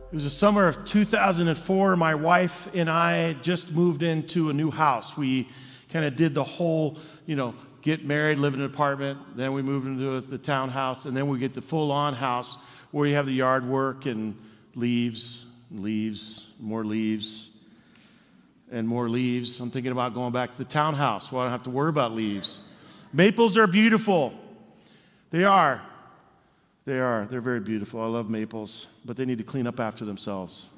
It was the summer of 2004. My wife and I just moved into a new house. We kind of did the whole, get married, live in an apartment. Then we moved into the townhouse, and then we get the full-on house where you have the yard work and leaves, more leaves, and more leaves. I'm thinking about going back to the townhouse where I don't have to worry about leaves. Maples are beautiful. They are. They're very beautiful. I love maples, but they need to clean up after themselves.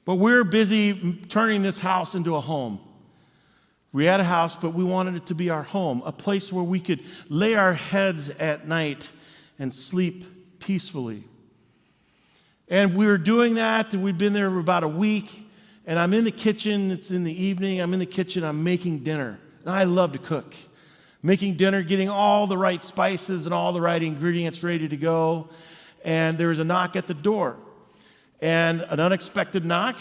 But we're busy turning this house into a home. We had a house, but we wanted it to be our home, a place where we could lay our heads at night and sleep peacefully. And we were doing that, and we'd been there for about a week, and I'm in the kitchen. It's in the evening. I'm in the kitchen. I'm making dinner, and I love to cook. Making dinner, getting all the right spices and all the right ingredients ready to go. And there was a knock at the door. And an unexpected knock,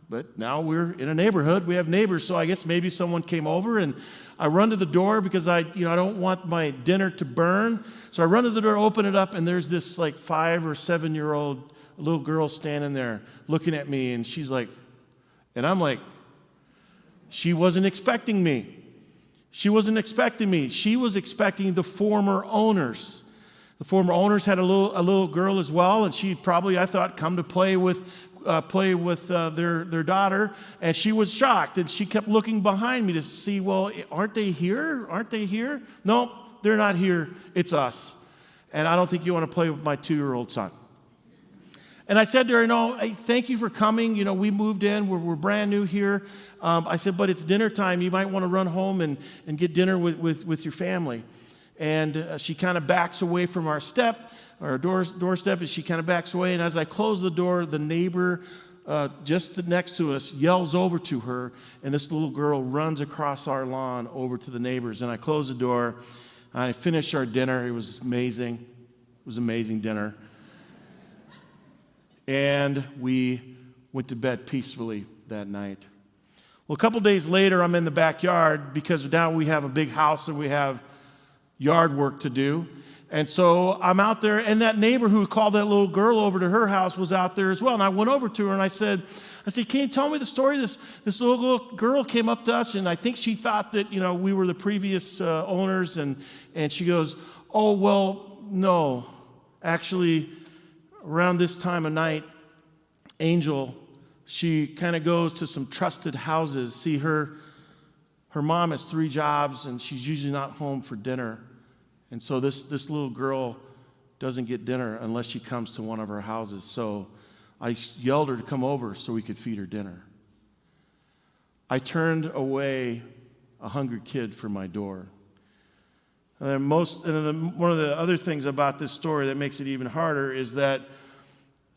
but now we're in a neighborhood. We have neighbors, so I guess maybe someone came over. And I run to the door because I don't want my dinner to burn. So I run to the door, open it up, and there's this 5 or 7-year-old little girl standing there looking at me. And she's like, and I'm like, she wasn't expecting me. She wasn't expecting me. She was expecting the former owners. The former owners had a little girl as well, and she'd probably, I thought, come to play with their daughter. And she was shocked, and she kept looking behind me to see, well, aren't they here? Aren't they here? No, they're not here. It's us. And I don't think you want to play with my 2-year-old son. And I said to her, hey, thank you for coming. We moved in. We're brand new here. I said, but it's dinner time. You might want to run home and get dinner with your family. And she kind of backs away from our doorstep, and she kind of backs away. And as I close the door, the neighbor just next to us yells over to her, and this little girl runs across our lawn over to the neighbors. And I close the door. I finished our dinner. It was amazing. It was an amazing dinner. And we went to bed peacefully that night. Well, a couple days later, I'm in the backyard because now we have a big house and we have yard work to do. And so I'm out there, and that neighbor who called that little girl over to her house was out there as well. And I went over to her and I said, can you tell me the story? This little girl came up to us, and I think she thought that, we were the previous owners. And she goes, oh, well, no, actually, around this time of night, Angel, she kind of goes to some trusted houses. See, her mom has 3 jobs, and she's usually not home for dinner. And so this little girl doesn't get dinner unless she comes to one of our houses. So I yelled her to come over so we could feed her dinner. I turned away a hungry kid from my door. And one of the other things about this story that makes it even harder is that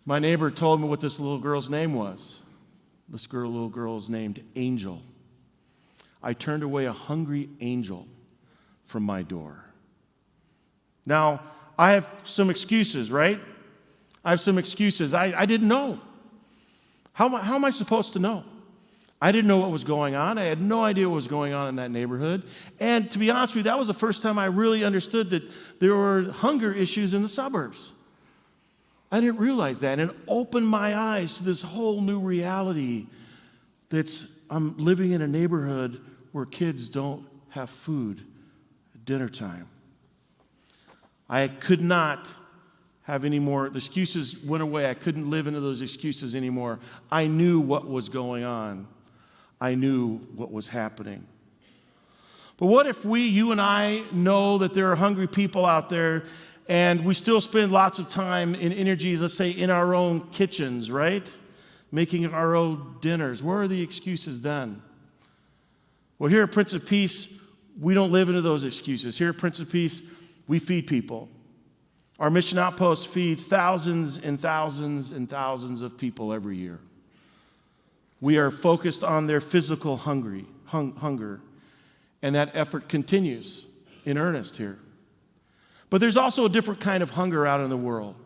my neighbor told me what this little girl's name was. This little girl is named Angel. I turned away a hungry angel from my door. Now, I have some excuses, right? I have some excuses. I didn't know. How am I supposed to know? I didn't know what was going on. I had no idea what was going on in that neighborhood. And to be honest with you, that was the first time I really understood that there were hunger issues in the suburbs. I didn't realize that, and it opened my eyes to this whole new reality I'm living in a neighborhood where kids don't have food at dinner time. I could not have any more. The excuses went away. I couldn't live into those excuses anymore. I knew what was going on. I knew what was happening. But what if you and I know that there are hungry people out there, and we still spend lots of time and energies, let's say, in our own kitchens, right? Making our own dinners. Where are the excuses then? Well, here at Prince of Peace, we don't live into those excuses. Here at Prince of Peace, we feed people. Our mission outpost feeds thousands and thousands and thousands of people every year. We are focused on their physical hunger, and that effort continues in earnest here. But there's also a different kind of hunger out in the world.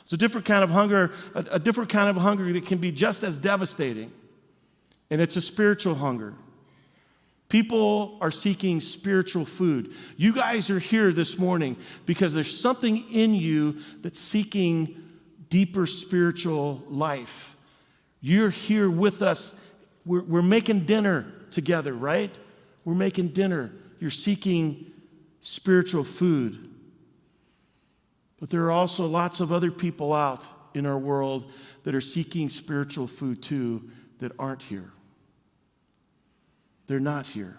It's a different kind of hunger, a different kind of hunger that can be just as devastating, and it's a spiritual hunger. People are seeking spiritual food. You guys are here this morning because there's something in you that's seeking deeper spiritual life. You're here with us. We're making dinner together, right? We're making dinner. You're seeking spiritual food. But there are also lots of other people out in our world that are seeking spiritual food too that aren't here. They're not here.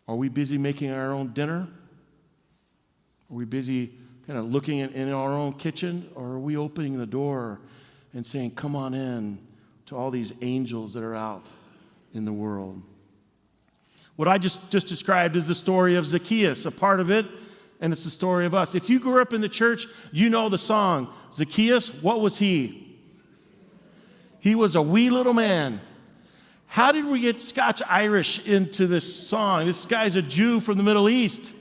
Are we busy making our own dinner? Are we busy kind of looking in our own kitchen? Or are we opening the door and saying, come on in to all these angels that are out in the world? What I just described is the story of Zacchaeus, a part of it, and it's the story of us. If you grew up in the church, you know the song. Zacchaeus, what was he? He was a wee little man. How did we get Scotch-Irish into this song? This guy's a Jew from the Middle East.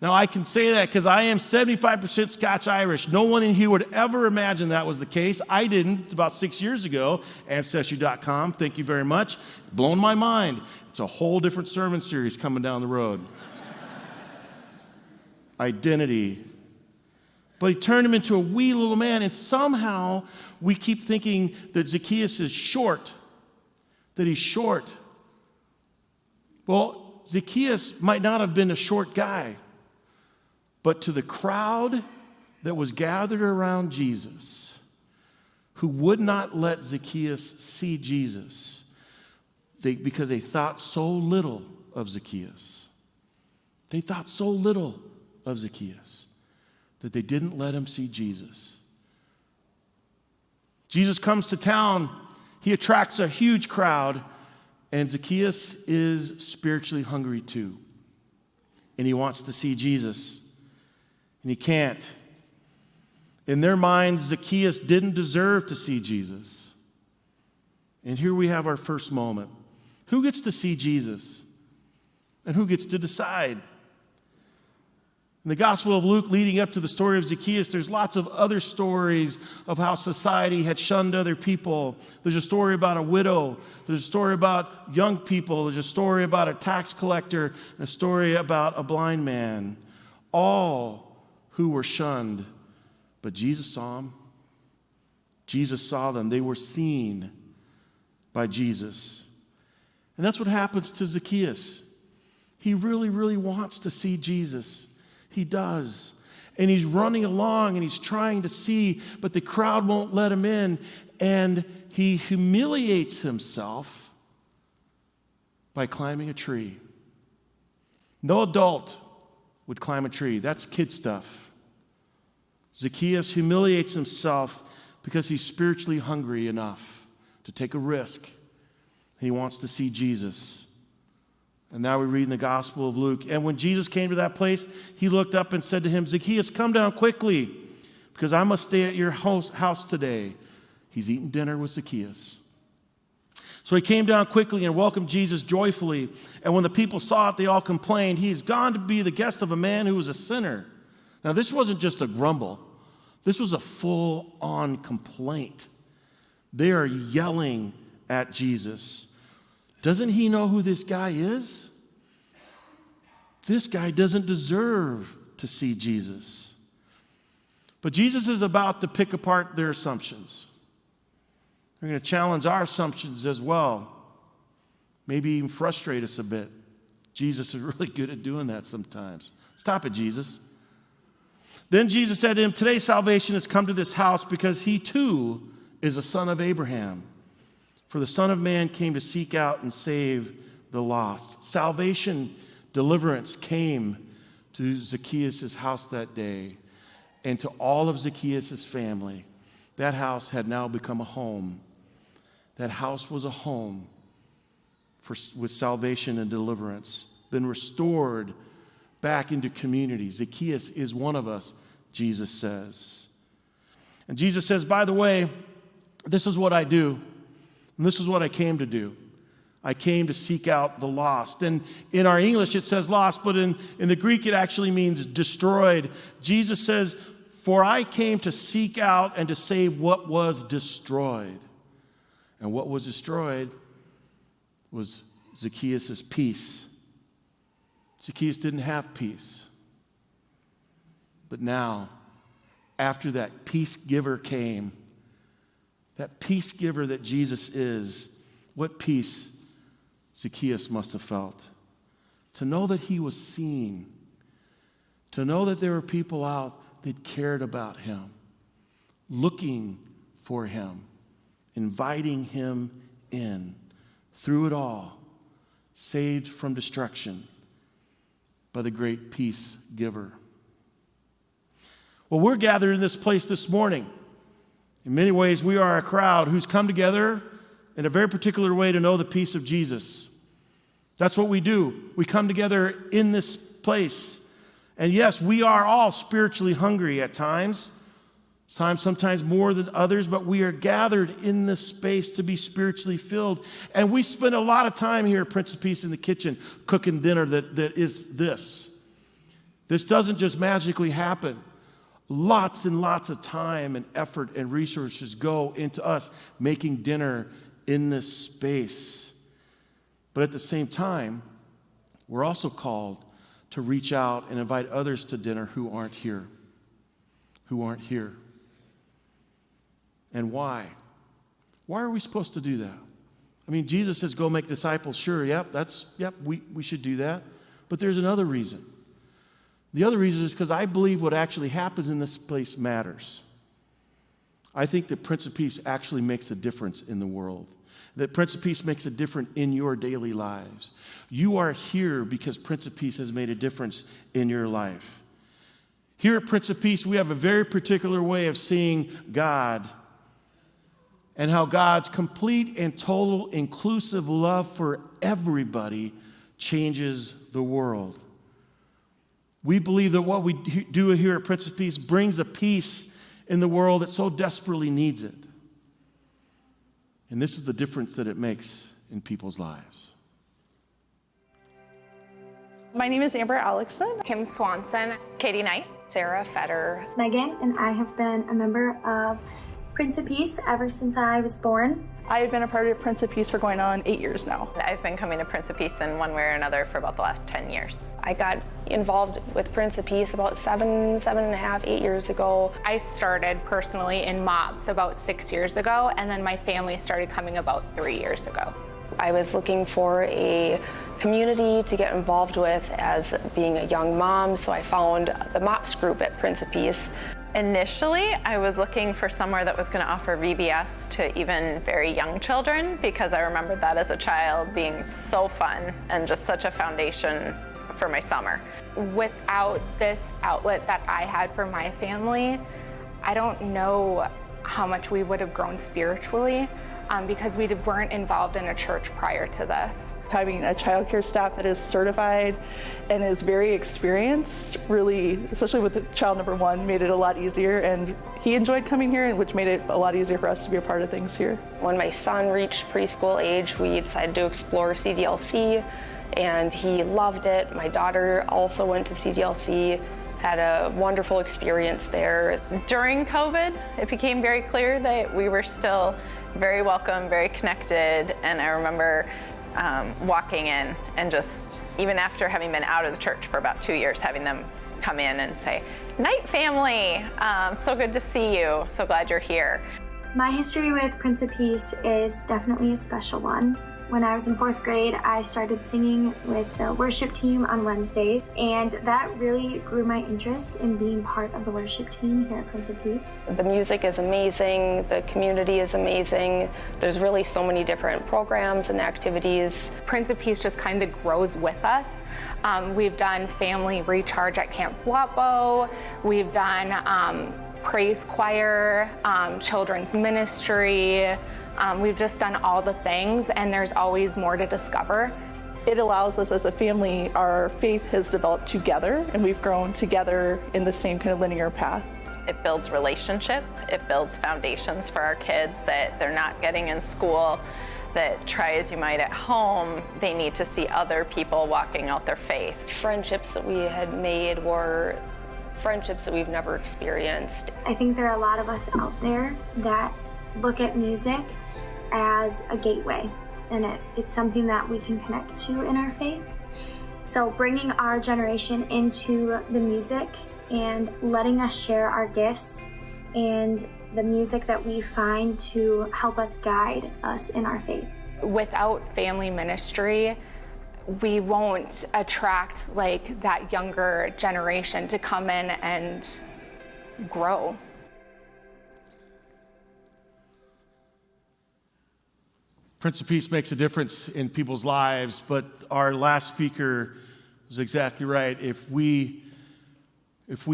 Now, I can say that because I am 75% Scotch-Irish. No one in here would ever imagine that was the case. I didn't about 6 years ago. Ancestry.com, thank you very much. It's blown my mind. It's a whole different sermon series coming down the road. Identity. But he turned him into a wee little man, and somehow we keep thinking that Zacchaeus is short, that he's short. Well, Zacchaeus might not have been a short guy, but to the crowd that was gathered around Jesus, who would not let Zacchaeus see Jesus, because they thought so little of Zacchaeus. They thought so little of Zacchaeus that they didn't let him see Jesus. Jesus comes to town. He attracts a huge crowd, and Zacchaeus is spiritually hungry too. And he wants to see Jesus, and he can't. In their minds, Zacchaeus didn't deserve to see Jesus. And here we have our first moment. Who gets to see Jesus? And who gets to decide? In the Gospel of Luke, leading up to the story of Zacchaeus, there's lots of other stories of how society had shunned other people. There's a story about a widow. There's a story about young people. There's a story about a tax collector, and a story about a blind man. All who were shunned, but Jesus saw them. Jesus saw them. They were seen by Jesus. And that's what happens to Zacchaeus. He really, really wants to see Jesus. He does. And he's running along and he's trying to see, but the crowd won't let him in. And he humiliates himself by climbing a tree. No adult would climb a tree. That's kid stuff. Zacchaeus humiliates himself because he's spiritually hungry enough to take a risk. He wants to see Jesus. And now we read in the Gospel of Luke. And when Jesus came to that place, he looked up and said to him, Zacchaeus, come down quickly, because I must stay at your house today. He's eating dinner with Zacchaeus. So he came down quickly and welcomed Jesus joyfully. And when the people saw it, they all complained, he's gone to be the guest of a man who was a sinner. Now, this wasn't just a grumble. This was a full-on complaint. They are yelling at Jesus. Doesn't he know who this guy is? This guy doesn't deserve to see Jesus. But Jesus is about to pick apart their assumptions. They're going to challenge our assumptions as well. Maybe even frustrate us a bit. Jesus is really good at doing that sometimes. Stop it, Jesus. Then Jesus said to him, today salvation has come to this house because he too is a son of Abraham. For the Son of Man came to seek out and save the lost. Salvation, deliverance came to Zacchaeus' house that day, and to all of Zacchaeus' family. That house had now become a home. That house was a home with salvation and deliverance, been restored back into community. Zacchaeus is one of us, Jesus says. And Jesus says, by the way, this is what I do. And this is what I came to do. I came to seek out the lost. And in our English, it says lost, but in the Greek, it actually means destroyed. Jesus says, for I came to seek out and to save what was destroyed. And what was destroyed was Zacchaeus' peace. Zacchaeus didn't have peace. But now after that peace giver came, that peace giver that Jesus is, what peace Zacchaeus must have felt. To know that he was seen, to know that there were people out that cared about him, looking for him, inviting him in. Through it all, saved from destruction by the great peace giver. Well, we're gathered in this place this morning. In many ways, we are a crowd who's come together in a very particular way to know the peace of Jesus. That's what we do. We come together in this place. And yes, we are all spiritually hungry at times, sometimes more than others, but we are gathered in this space to be spiritually filled. And we spend a lot of time here at Prince of Peace in the kitchen cooking dinner that is this. This doesn't just magically happen. Lots and lots of time and effort and resources go into us making dinner in this space. But at the same time, we're also called to reach out and invite others to dinner who aren't here. And why? Why are we supposed to do that? I mean, Jesus says, go make disciples. Sure, we should do that. But there's another reason. The other reason is because I believe what actually happens in this place matters. I think that Prince of Peace actually makes a difference in the world. That Prince of Peace makes a difference in your daily lives. You are here because Prince of Peace has made a difference in your life. Here at Prince of Peace, we have a very particular way of seeing God and how God's complete and total inclusive love for everybody changes the world. We believe that what we do here at Prince of Peace brings a peace in the world that so desperately needs it. And this is the difference that it makes in people's lives. My name is Amber Alexson. Kim Swanson. Katie Knight. Sarah Fetter. Megan, and I have been a member of Prince of Peace ever since I was born. I have been a part of Prince of Peace for going on 8 years now. I've been coming to Prince of Peace in one way or another for about the last 10 years. I got involved with Prince of Peace about 7.5, 8 years ago. I started personally in MOPS about 6 years ago, and then my family started coming about 3 years ago. I was looking for a community to get involved with as being a young mom, so I found the MOPS group at Prince of Peace. Initially, I was looking for somewhere that was going to offer VBS to even very young children, because I remembered that as a child being so fun and just such a foundation for my summer. Without this outlet that I had for my family, I don't know how much we would have grown spiritually, because we weren't involved in a church prior to this. Having a child care staff that is certified and is very experienced really, especially with child number one, made it a lot easier, and he enjoyed coming here, which made it a lot easier for us to be a part of things here. When my son reached preschool age, we decided to explore CDLC, and he loved it. My daughter also went to CDLC, had a wonderful experience there. During COVID, it became very clear that we were still very welcome, very connected, and I remember walking in and just, even after having been out of the church for about 2 years, having them come in and say, "Night family, so good to see you, so glad you're here." My history with Prince of Peace is definitely a special one. When I was in 4th grade, I started singing with the worship team on Wednesdays, and that really grew my interest in being part of the worship team here at Prince of Peace. The music is amazing, the community is amazing. There's really so many different programs and activities. Prince of Peace just kind of grows with us. We've done family recharge at Camp Guapo. We've done praise choir, children's ministry. We've just done all the things, and there's always more to discover. It allows us as a family, our faith has developed together, and we've grown together in the same kind of linear path. It builds relationship, it builds foundations for our kids that they're not getting in school, that try as you might at home, they need to see other people walking out their faith. Friendships that we had made were friendships that we've never experienced. I think there are a lot of us out there that look at music as a gateway, and it's something that we can connect to in our faith. So bringing our generation into the music and letting us share our gifts and the music that we find to help us guide us in our faith. Without family ministry, we won't attract like that younger generation to come in and grow. Prince of Peace makes a difference in people's lives, but our last speaker was exactly right. If we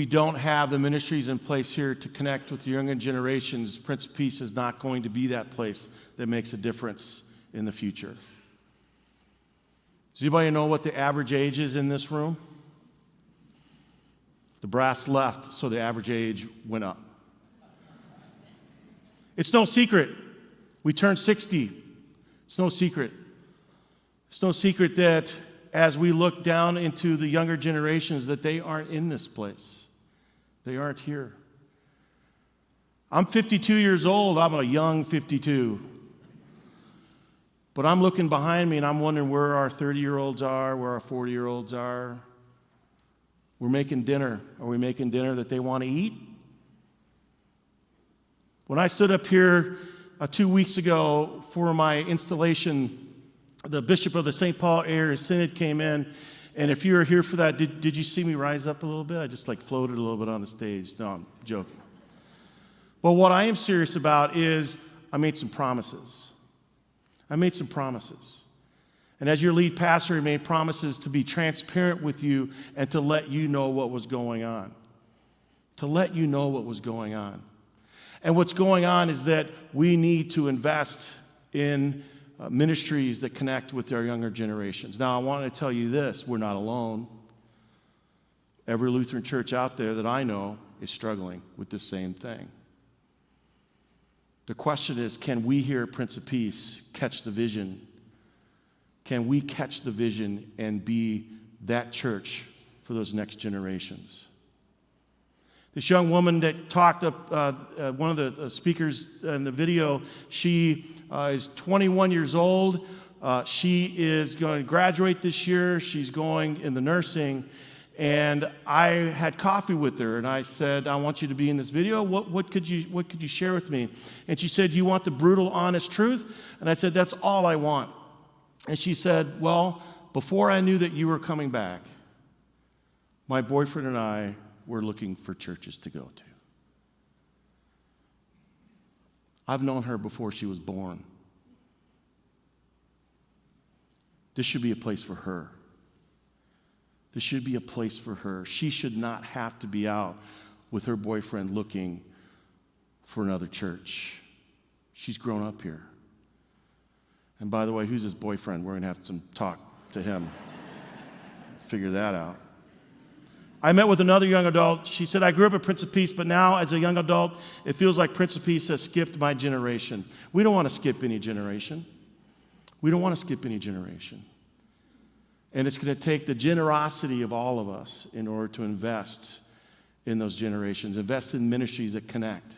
don't have the ministries in place here to connect with the younger generations, Prince of Peace is not going to be that place that makes a difference in the future. Does anybody know what the average age is in this room? The brass left, so the average age went up. It's no secret. We turned 60. It's no secret. It's no secret that as we look down into the younger generations, that they aren't in this place. They aren't here. I'm 52 years old. I'm a young 52. But I'm looking behind me and I'm wondering where our 30-year-olds are, where our 40-year-olds are. We're making dinner. Are we making dinner that they want to eat? When I stood up here 2 weeks ago for my installation, the Bishop of the St. Paul Area Synod came in, and if you were here for that, did you see me rise up a little bit? I just floated a little bit on the stage. No, I'm joking. Well, what I am serious about is I made some promises. I made some promises. And as your lead pastor, I made promises to be transparent with you and to let you know what was going on. To let you know what was going on. And what's going on is that we need to invest in ministries that connect with our younger generations. Now, I want to tell you this, we're not alone. Every Lutheran church out there that I know is struggling with the same thing. The question is, can we here at Prince of Peace catch the vision? Can we catch the vision and be that church for those next generations? This young woman that talked up, one of the speakers in the video, she is 21 years old. She is going to graduate this year. She's going into nursing. And I had coffee with her, and I said, I want you to be in this video. What could you share with me? And she said, you want the brutal, honest truth? And I said, that's all I want. And she said, well, before I knew that you were coming back, my boyfriend and I were looking for churches to go to. I've known her before she was born. This should be a place for her. This should be a place for her. She should not have to be out with her boyfriend looking for another church. She's grown up here. And by the way, who's his boyfriend? We're going to have some talk to him. Figure that out. I met with another young adult. She said, I grew up at Prince of Peace, but now as a young adult, it feels like Prince of Peace has skipped my generation. We don't want to skip any generation. We don't want to skip any generation. And it's going to take the generosity of all of us in order to invest in those generations, invest in ministries that connect.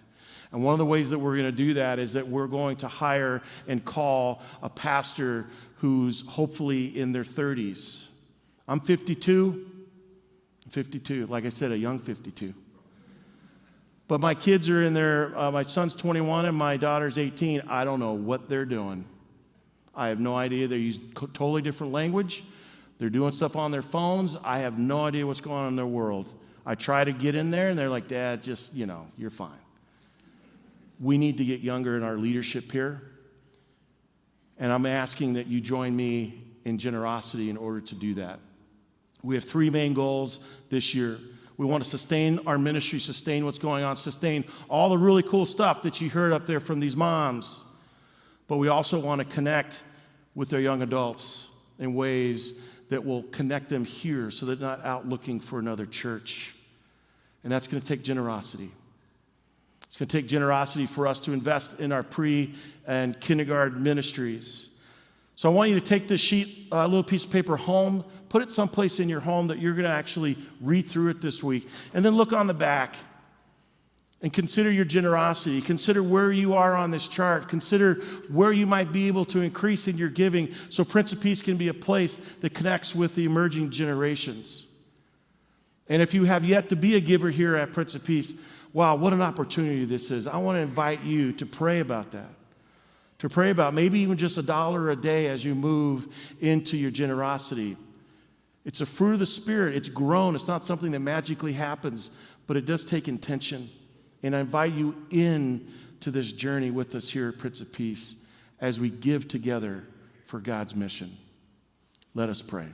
And one of the ways that we're going to do that is that we're going to hire and call a pastor who's hopefully in their 30s. I'm 52. Like I said, a young 52. But my kids are in their, my son's 21 and my daughter's 18. I don't know what they're doing. I have no idea. They use totally different language. They're doing stuff on their phones. I have no idea what's going on in their world. I try to get in there, and they're like, Dad, just, you're fine. We need to get younger in our leadership here. And I'm asking that you join me in generosity in order to do that. We have 3 main goals this year. We want to sustain our ministry, sustain what's going on, sustain all the really cool stuff that you heard up there from these moms. But we also want to connect with their young adults in ways that will connect them here so they're not out looking for another church. And that's going to take generosity. It's going to take generosity for us to invest in our pre- and kindergarten ministries. So I want you to take this sheet, a little piece of paper home, put it someplace in your home that you're going to actually read through it this week, and then look on the back and consider your generosity. Consider where you are on this chart. Consider where you might be able to increase in your giving so Prince of Peace can be a place that connects with the emerging generations. And if you have yet to be a giver here at Prince of Peace, wow, what an opportunity this is. I want to invite you to pray about that. To pray about maybe even just $1 a day as you move into your generosity. It's a fruit of the Spirit. It's grown. It's not something that magically happens, but it does take intention. And I invite you in to this journey with us here at Prince of Peace as we give together for God's mission. Let us pray.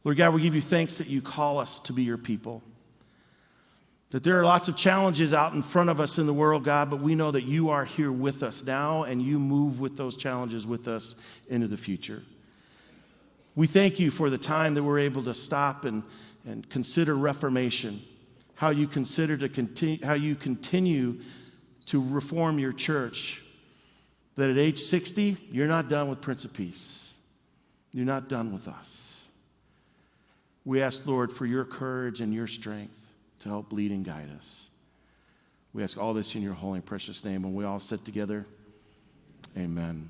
Lord God, we give you thanks that you call us to be your people. That there are lots of challenges out in front of us in the world, God, but we know that you are here with us now and you move with those challenges with us into the future. We thank you for the time that we're able to stop and consider Reformation, how you continue to reform your church, that at age 60, you're not done with Prince of Peace. You're not done with us. We ask, Lord, for your courage and your strength to help lead and guide us. We ask all this in your holy and precious name, and we all sit together. Amen.